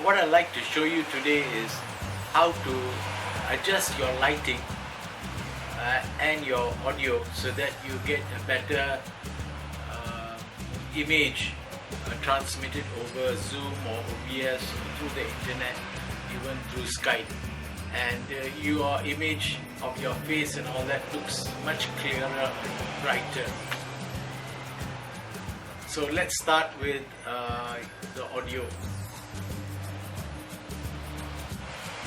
what I'd like to show you today is how to adjust your lighting and your audio so that you get a better image transmitted over Zoom or OBS through the internet, even through Skype, and your image of your face and all that looks much clearer and brighter. So let's start with the audio.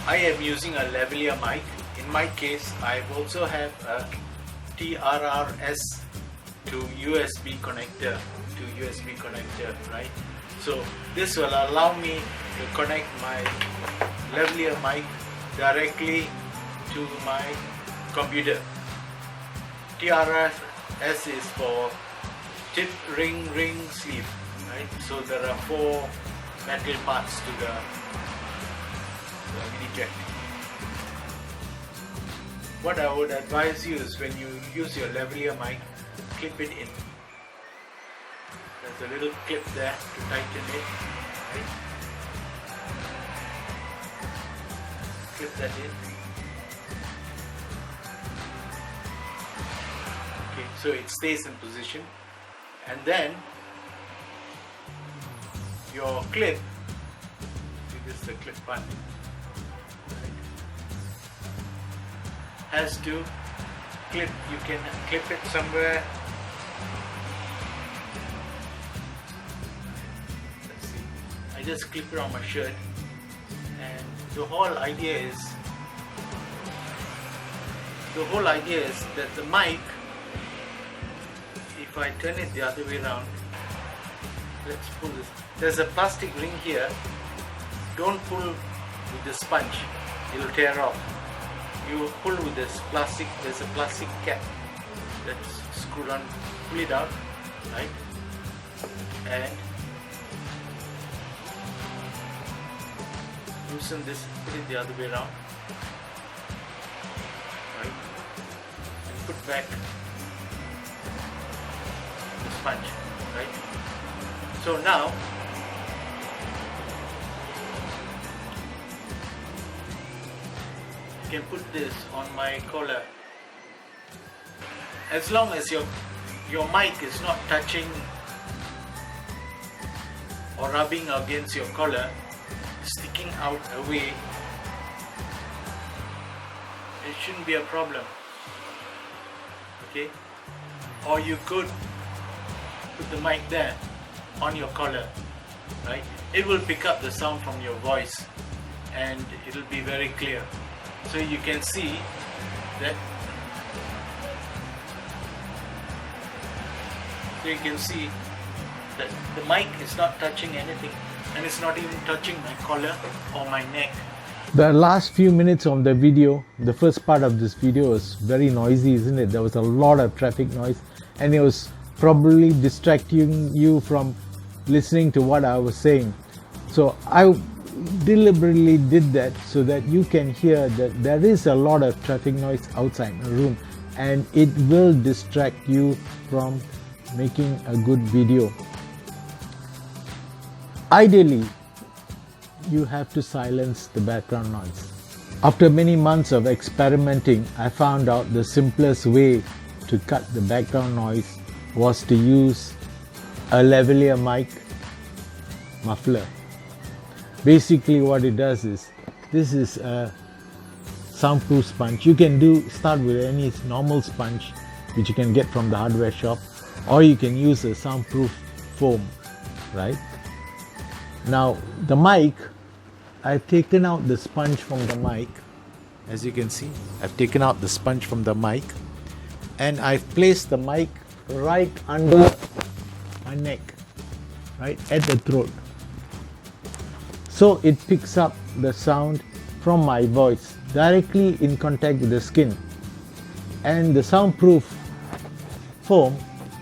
I am using a lavalier mic. In my case, I also have a TRRS to USB connector, right? So this will allow me to connect my lavalier mic directly to my computer. TRRS is for tip, ring, sleeve, right? So there are 4 metal parts to the mini jack. What I would advise you is when you use your lavalier mic, clip it in. There's a little clip there to tighten it, right? Clip that in. Okay, so it stays in position, and then your clip, see, this is the clip one, right, has to clip. You can clip it somewhere. Let's see, I just clip it on my shirt, and the whole idea is that the mic, if I turn it the other way around, let's pull this. There's a plastic ring here. Don't pull with the sponge, it'll tear off. You pull with this plastic. There's a plastic cap that's screwed on. Pull it out, right? And loosen this. Put it the other way around, right? And put back the sponge, right? So now you can put this on my collar. As long as your mic is not touching or rubbing against your collar, sticking out away, it shouldn't be a problem. Okay? Or you could put the mic there on your collar, right? It will pick up the sound from your voice and it'll be very clear. So you can see that the mic is not touching anything, and it's not even touching my collar or my neck. The last few minutes of the video, the first part of this video was very noisy, isn't it? There was a lot of traffic noise, and it was probably distracting you from listening to what I was saying. So I deliberately did that so that you can hear that there is a lot of traffic noise outside the room, and it will distract you from making a good video. Ideally, you have to silence the background noise. After many months of experimenting, I found out the simplest way to cut the background noise was to use a lavalier mic muffler. Basically what it does is, this is a soundproof sponge. You can start with any normal sponge which you can get from the hardware shop, or you can use a soundproof foam, right? Now the mic, I've taken out the sponge from the mic. As you can see, I've taken out the sponge from the mic, and I've placed the mic right under my neck, right at the throat. So it picks up the sound from my voice directly in contact with the skin, and the soundproof foam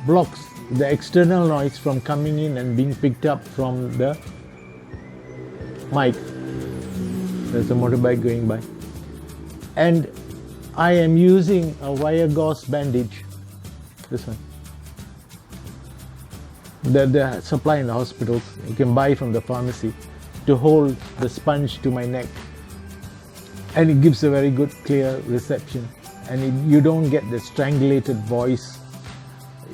blocks the external noise from coming in and being picked up from the mic. There's a motorbike going by, and I am using a wire gauze bandage, this one, that they supply in the hospitals. You can buy from the pharmacy. to hold the sponge to my neck, and it gives a very good clear reception, and you don't get the strangulated voice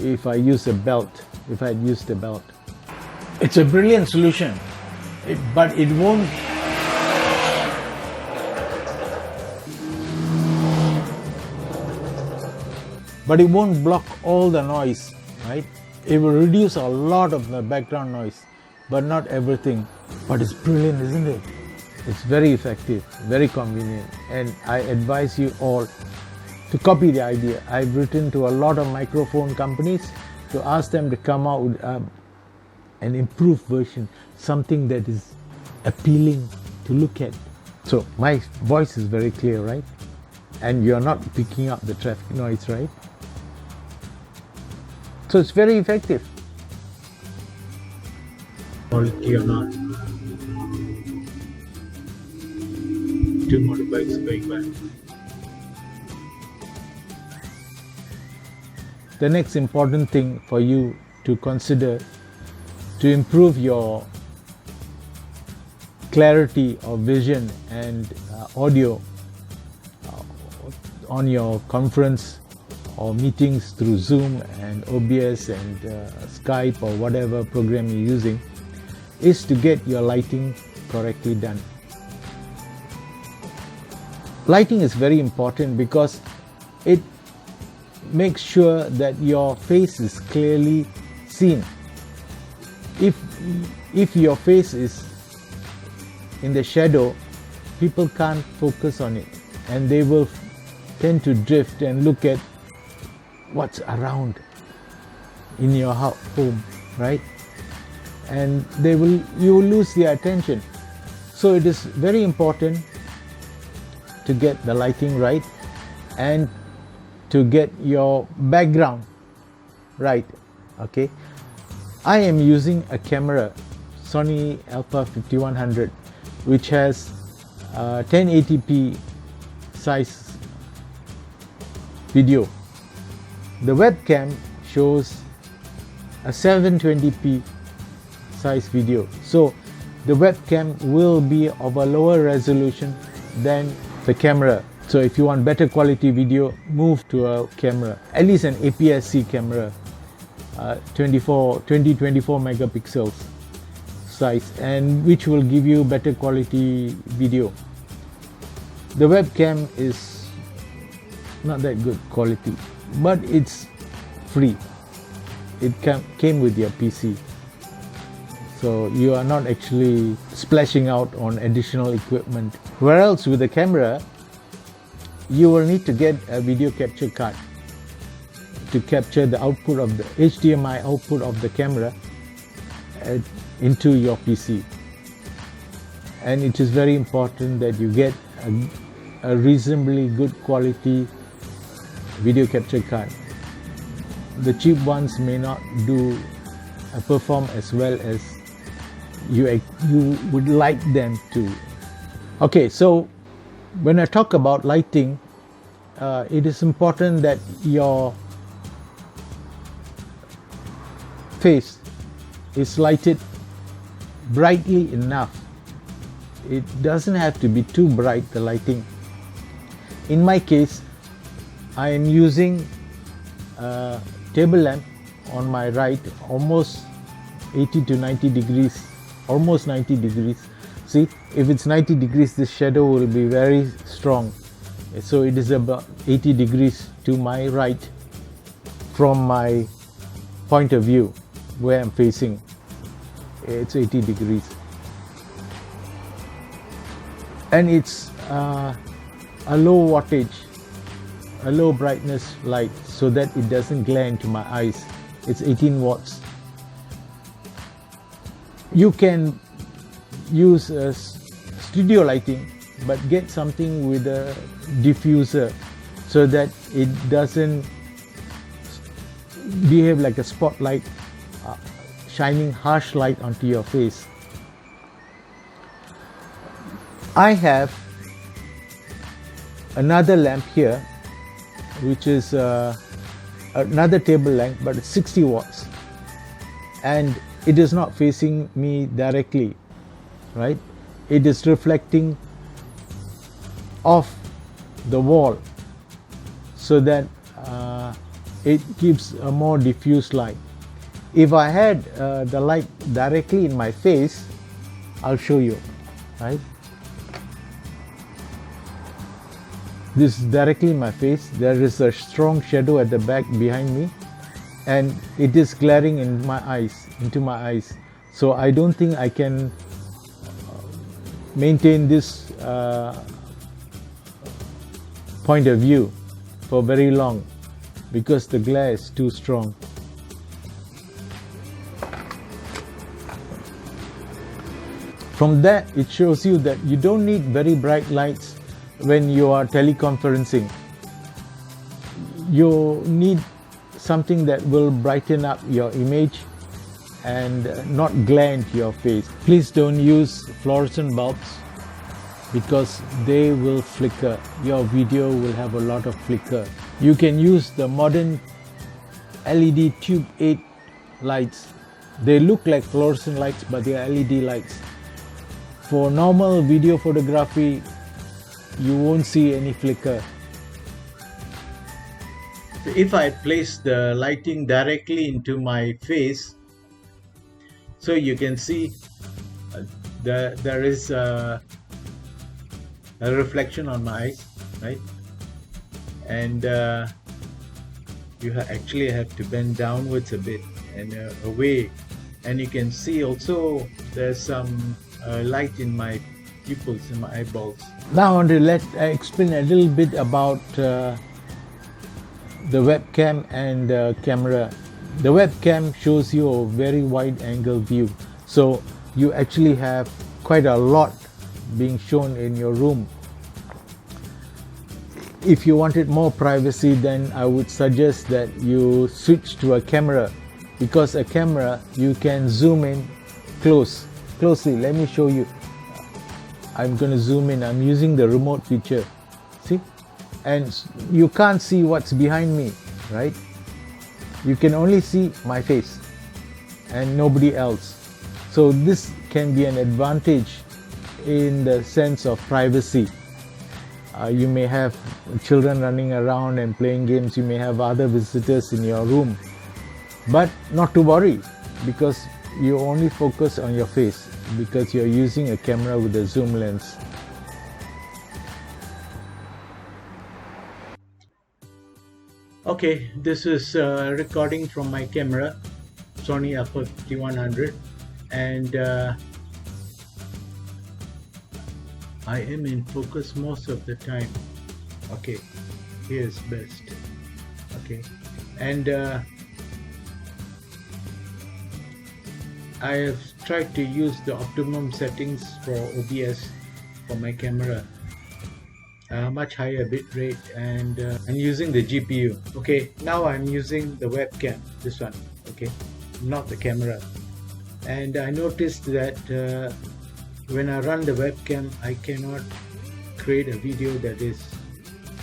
if I use a belt, if I had used a belt. It's a brilliant solution, but it won't block all the noise, right? It will reduce a lot of the background noise, but not everything. But it's brilliant, isn't it? It's very effective, very convenient, and I advise you all to copy the idea. I've written to a lot of microphone companies to ask them to come out with an improved version, something that is appealing to look at. So my voice is very clear, right? And you're not picking up the traffic noise, right? So it's very effective. Quality or not. Two motorbikes going by. The next important thing for you to consider to improve your clarity of vision and audio on your conference or meetings through Zoom and OBS and Skype or whatever program you're using is to get your lighting correctly done. Lighting is very important because it makes sure that your face is clearly seen. If your face is in the shadow, people can't focus on it, and they will tend to drift and look at what's around in your home, right? And you will lose their attention. So it is very important to get the lighting right and to get your background right. Okay, I am using a camera, Sony Alpha 5100, which has 1080p size video. The webcam shows a 720p size video, so the webcam will be of a lower resolution than the camera. So if you want better quality video, move to a camera, at least an APS-C camera, 24 megapixels size, and which will give you better quality video. The webcam is not that good quality, but it's free. It came with your PC, so you are not actually splashing out on additional equipment. Whereas with the camera, you will need to get a video capture card to capture the output of the HDMI output of the camera into your PC. And it is very important that you get a reasonably good quality video capture card. The cheap ones may not perform as well as you would like them to. Okay, so when I talk about lighting, it is important that your face is lighted brightly enough. It doesn't have to be too bright, the lighting. In my case, I am using a table lamp on my right, almost 80 to 90 degrees, almost 90 degrees. See, if it's 90 degrees, this shadow will be very strong. So it is about 80 degrees to my right from my point of view where I'm facing. It's 80 degrees. And it's a low wattage, a low brightness light, so that it doesn't glare into my eyes. It's 18 watts. You can use a studio lighting, but get something with a diffuser so that it doesn't behave like a spotlight, shining harsh light onto your face. I have another lamp here, which is another table lamp, but it's 60 watts, and it is not facing me directly. right? It is reflecting off the wall so that it gives a more diffuse light. If I had the light directly in my face, I'll show you, right? This is directly in my face. There is a strong shadow at the back behind me, and it is glaring in my eyes, into my eyes. So I don't think I can maintain this point of view for very long because the glare is too strong. From that, it shows you that you don't need very bright lights when you are teleconferencing. You need something that will brighten up your image and not glare into your face. Please don't use fluorescent bulbs because they will flicker. Your video will have a lot of flicker. You can use the modern LED Tube 8 lights. They look like fluorescent lights, but they are LED lights. For normal video photography, you won't see any flicker. If I place the lighting directly into my face, so you can see there is a reflection on my eyes, right? And you actually have to bend downwards a bit and away, and you can see also there's some light in my pupils, in my eyeballs. Now I want to explain a little bit about the webcam and camera. The webcam shows you a very wide angle view, so you actually have quite a lot being shown in your room. If you wanted more privacy, then I would suggest that you switch to a camera, because a camera you can zoom in closely. Let me show you. I'm going to zoom in. I'm using the remote feature. See? And you can't see what's behind me, right? You can only see my face and nobody else. So this can be an advantage in the sense of privacy. You may have children running around and playing games. You may have other visitors in your room. But not to worry, because you only focus on your face, because you're using a camera with a zoom lens. Okay, this is recording from my camera, Sony Alpha 5100, and I am in focus most of the time. Okay, here's best. Okay, and I have tried to use the optimum settings for OBS for my camera. Much higher bitrate, and I'm using the GPU. Okay, now I'm using the webcam, this one, okay, not the camera. And I noticed that when I run the webcam, I cannot create a video that is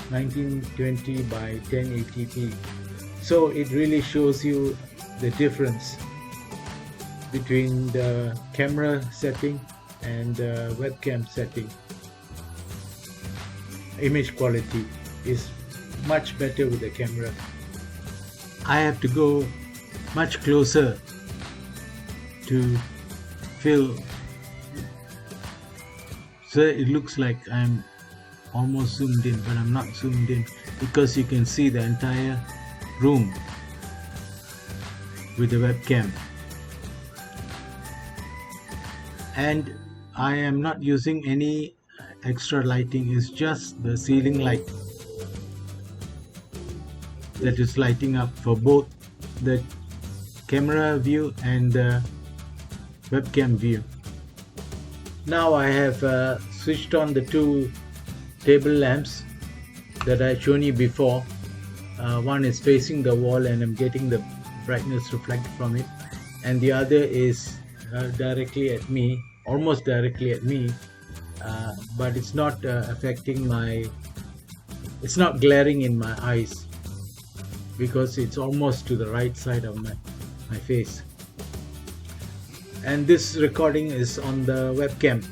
1920 by 1080p. So it really shows you the difference between the camera setting and the webcam setting. Image quality is much better with the camera. I have to go much closer to film, so it looks like I'm almost zoomed in, but I'm not zoomed in, because you can see the entire room with the webcam. And I am not using any extra lighting. Is just the ceiling light that is lighting up for both the camera view and the webcam view. Now I have switched on the two table lamps that I shown you before. One is facing the wall and I'm getting the brightness reflected from it, and the other is directly at me, almost directly at me. But it's not affecting it's not glaring in my eyes, because it's almost to the right side of my face. and this recording is on the webcam.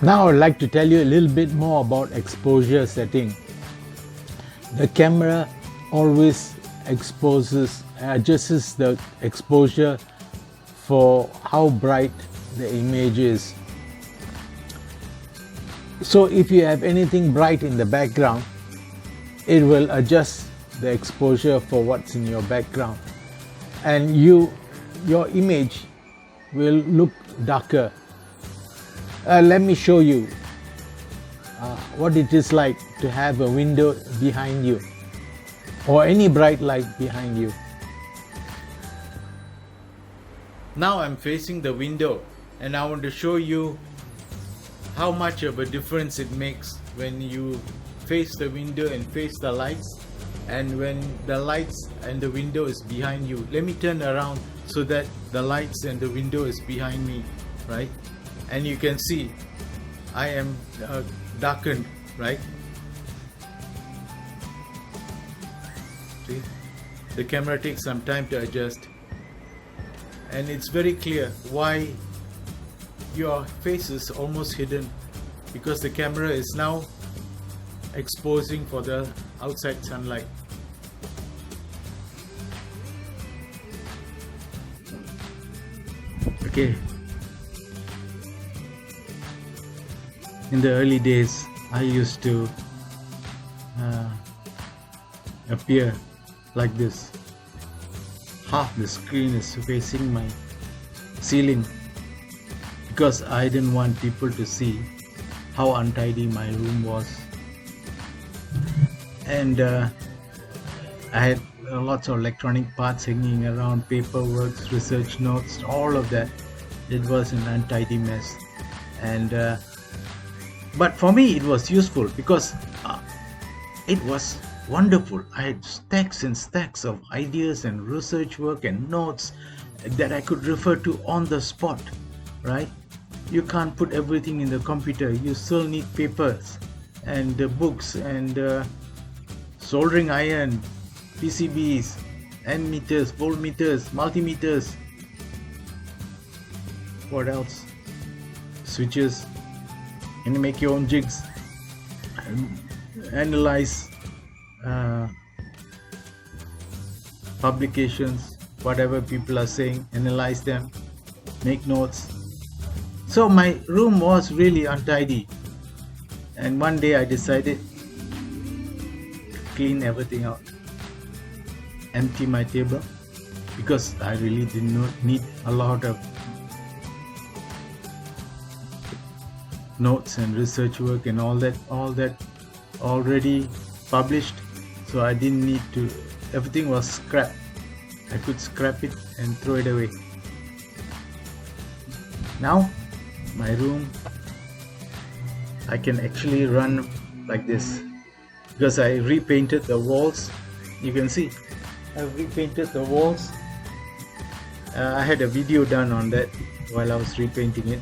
Now I'd like to tell you a little bit more about exposure setting. The camera always adjusts the exposure for how bright the image is. So if you have anything bright in the background, it will adjust the exposure for what's in your background, and your image will look darker. Let me show you what it is like to have a window behind you or any bright light behind you. Now I'm facing the window, and I want to show you how much of a difference it makes when you face the window and face the lights, and when the lights and the window is behind you. Let me turn around so that the lights and the window is behind me, right? And you can see I am darkened, right? See, the camera takes some time to adjust, and it's very clear why your face is almost hidden, because the camera is now exposing for the outside sunlight. Okay. In the early days, I used to appear like this. Half the screen is facing my ceiling, because I didn't want people to see how untidy my room was. And I had lots of electronic parts hanging around, paperwork, research notes, all of that. It was an untidy mess. And but for me it was useful, because it was wonderful. I had stacks and stacks of ideas and research work and notes that I could refer to on the spot, right? You can't put everything in the computer. You still need papers and books and soldering iron, PCBs, N meters, voltmeters, multimeters. What else? Switches. And make your own jigs. Analyze publications, whatever people are saying, analyze them, make notes. So my room was really untidy, and one day I decided to clean everything out, empty my table, because I really did not need a lot of notes and research work and all that already published. So I didn't need to, everything was scrap. I could scrap it and throw it away. Now my room, I can actually run like this, because I repainted the walls. You can see I've repainted the walls. I had a video done on that while I was repainting it.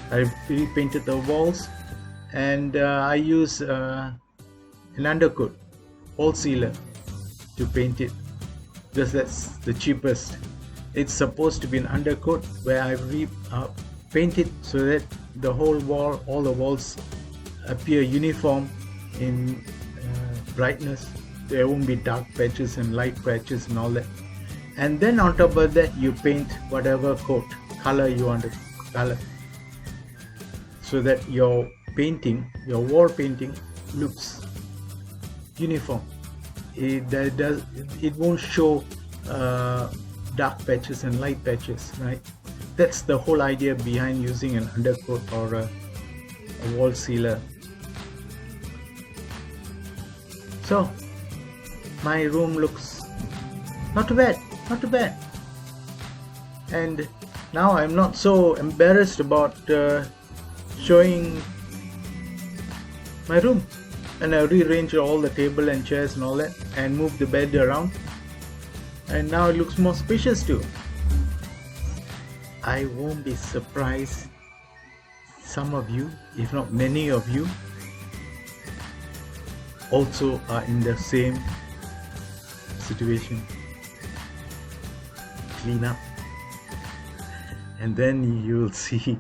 I repainted the walls, and I use an undercoat, wall sealer, to paint it, because that's the cheapest. It's supposed to be an undercoat where I paint it so that the whole wall, all the walls appear uniform in brightness. There won't be dark patches and light patches and all that. And then on top of that, you paint whatever coat, color you want to color, so that your painting, your wall painting, looks uniform. It won't show dark patches and light patches, right? That's the whole idea behind using an undercoat or a wall sealer. So my room looks not too bad, not too bad. And now I'm not so embarrassed about showing my room. And I rearranged all the table and chairs and all that, and moved the bed around, and now it looks more spacious too. I won't be surprised some of you, if not many of you, also are in the same situation. Clean up. and then you'll see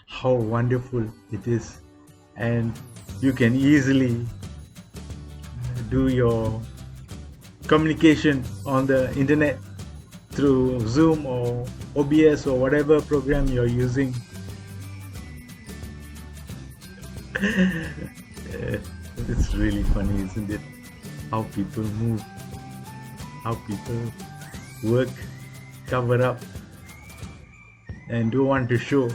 how wonderful it is, and you can easily do your communication on the internet through Zoom or OBS or whatever program you're using. It's really funny, isn't it? How people move, how people work, cover up, and don't want to show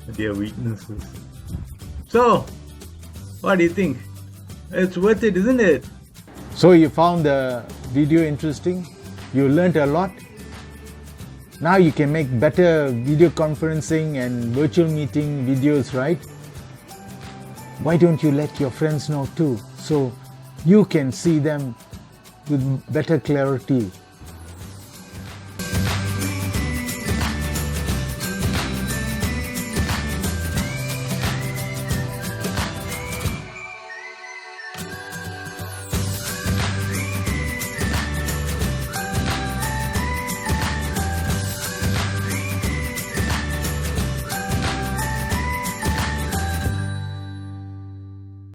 their weaknesses. So, what do you think? It's worth it, isn't it? So you found the video interesting? You learned a lot? Now you can make better video conferencing and virtual meeting videos, right? Why don't you let your friends know too, so you can see them with better clarity?